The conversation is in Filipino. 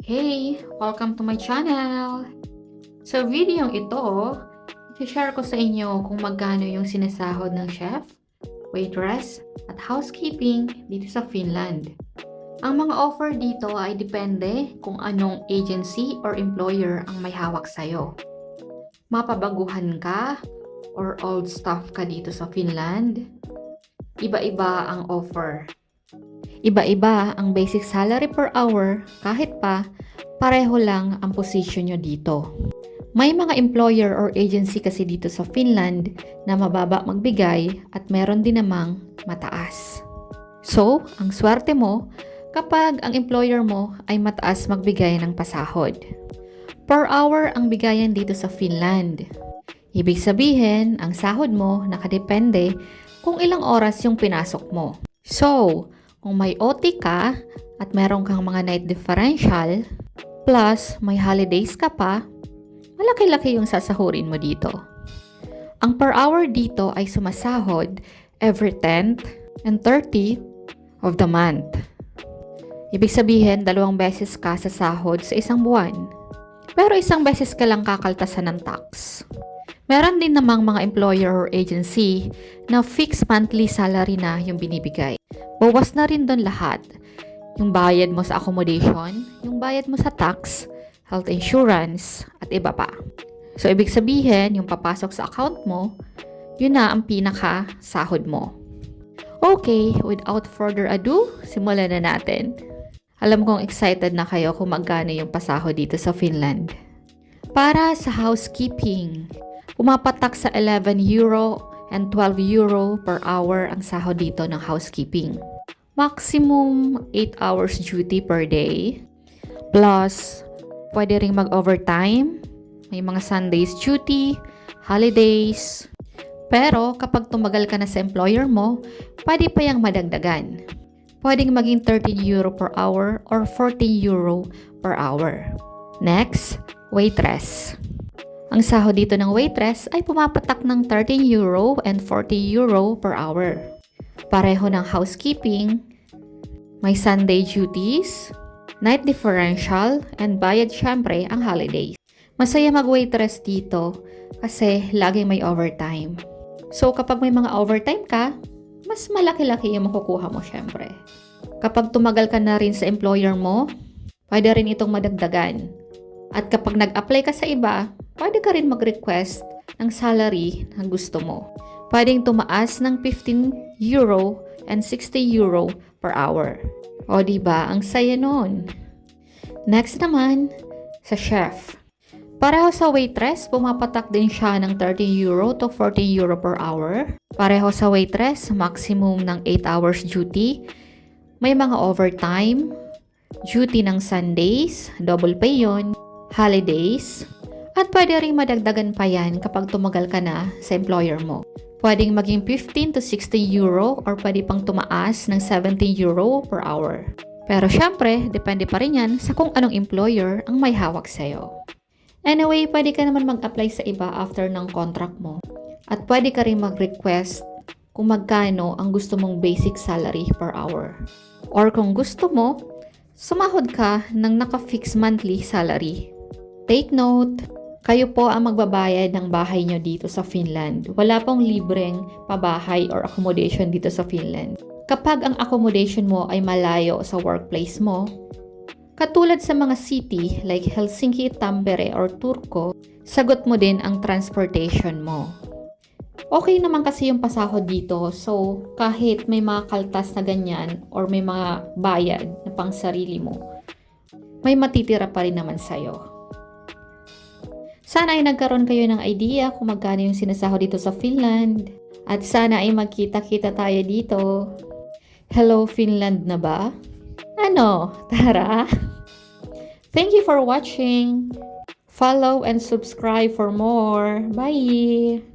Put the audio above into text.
Hey! Welcome to my channel! Sa video ito, i-share ko sa inyo kung magkano yung sinasahod ng chef, waitress, at housekeeping dito sa Finland. Ang mga offer dito ay depende kung anong agency or employer ang may hawak sa'yo. Mapabaguhan ka or old staff ka dito sa Finland, iba-iba ang offer. Iba-iba ang basic salary per hour kahit pa pareho lang ang position nyo dito. May mga employer or agency kasi dito sa Finland na mababa magbigay at meron din namang mataas. So, ang swerte mo kapag ang employer mo ay mataas magbigay ng pasahod. Per hour ang bigayan dito sa Finland. Ibig sabihin, ang sahod mo nakadepende kung ilang oras yung pinasok mo. So, kung may OT ka at meron kang mga night differential, plus may holidays ka pa, malaki-laki yung sasahurin mo dito. Ang per hour dito ay sumasahod every 10th and 30th of the month. Ibig sabihin, 2 beses ka sasahod sa isang buwan. Pero 1 beses ka lang kakaltasan ng tax. Meron din namang mga employer or agency na fixed monthly salary na yung binibigay. Bawas na rin doon lahat. Yung bayad mo sa accommodation, yung bayad mo sa tax, health insurance, at iba pa. So, ibig sabihin, yung papasok sa account mo, yun na ang pinaka sahod mo. Okay, without further ado, simulan na natin. Alam kong excited na kayo kung magkano yung pasahod dito sa Finland. Para sa housekeeping, pumapatak sa 11 euro and 12 euro per hour ang sahod dito ng housekeeping. Maximum 8 hours duty per day. Plus, pwede ring mag-overtime. May mga Sundays duty, holidays. Pero kapag tumagal ka na sa employer mo, pwede pa yang madagdagan. Pwedeng maging 13 euro per hour or 14 euro per hour. Next, waitress. Ang sahod dito ng waitress ay pumapatak ng 13 euro and 40 euro per hour. Pareho ng housekeeping, may Sunday duties, night differential, and bayad syempre ang holidays. Masaya mag-waitress dito kasi laging may overtime. So kapag may mga overtime ka, mas malaki-laki yung makukuha mo syempre. Kapag tumagal ka na rin sa employer mo, pwede rin itong madagdagan. At kapag nag-apply ka sa iba, pwede ka rin mag-request ng salary na gusto mo. Pwedeng tumaas ng 15 euro and 60 euro per hour. O diba, ang saya nun. Next naman, sa chef. Pareho sa waitress, pumapatak din siya ng 13 euro to 14 euro per hour. Pareho sa waitress, maximum ng 8 hours duty. May mga overtime, duty ng Sundays, double pay yon, holidays, at pwede rin madagdagan pa yan kapag tumagal ka na sa employer mo. Pwedeng maging 15 to 60 euro or pwede pang tumaas ng 70 euro per hour. Pero syempre, depende pa rin yan sa kung anong employer ang may hawak sa'yo. Anyway, pwede ka naman mag-apply sa iba after ng contract mo. At pwede ka rin mag-request kung magkano ang gusto mong basic salary per hour. Or kung gusto mo, sumahod ka ng naka-fix monthly salary. Take note, kayo po ang magbabayad ng bahay nyo dito sa Finland. Wala pong libreng pabahay or accommodation dito sa Finland. Kapag ang accommodation mo ay malayo sa workplace mo, katulad sa mga city like Helsinki, Tampere, or Turku, sagot mo din ang transportation mo. Okay naman kasi yung pasahod dito, so kahit may mga kaltas na ganyan or may mga bayad na pang sarili mo, may matitira pa rin naman sa'yo. Sana ay nagkaroon kayo ng idea kung magkano yung sinasahod dito sa Finland. At sana ay magkita-kita tayo dito. Hello, Finland na ba? Ano? Tara! Thank you for watching. Follow and subscribe for more. Bye!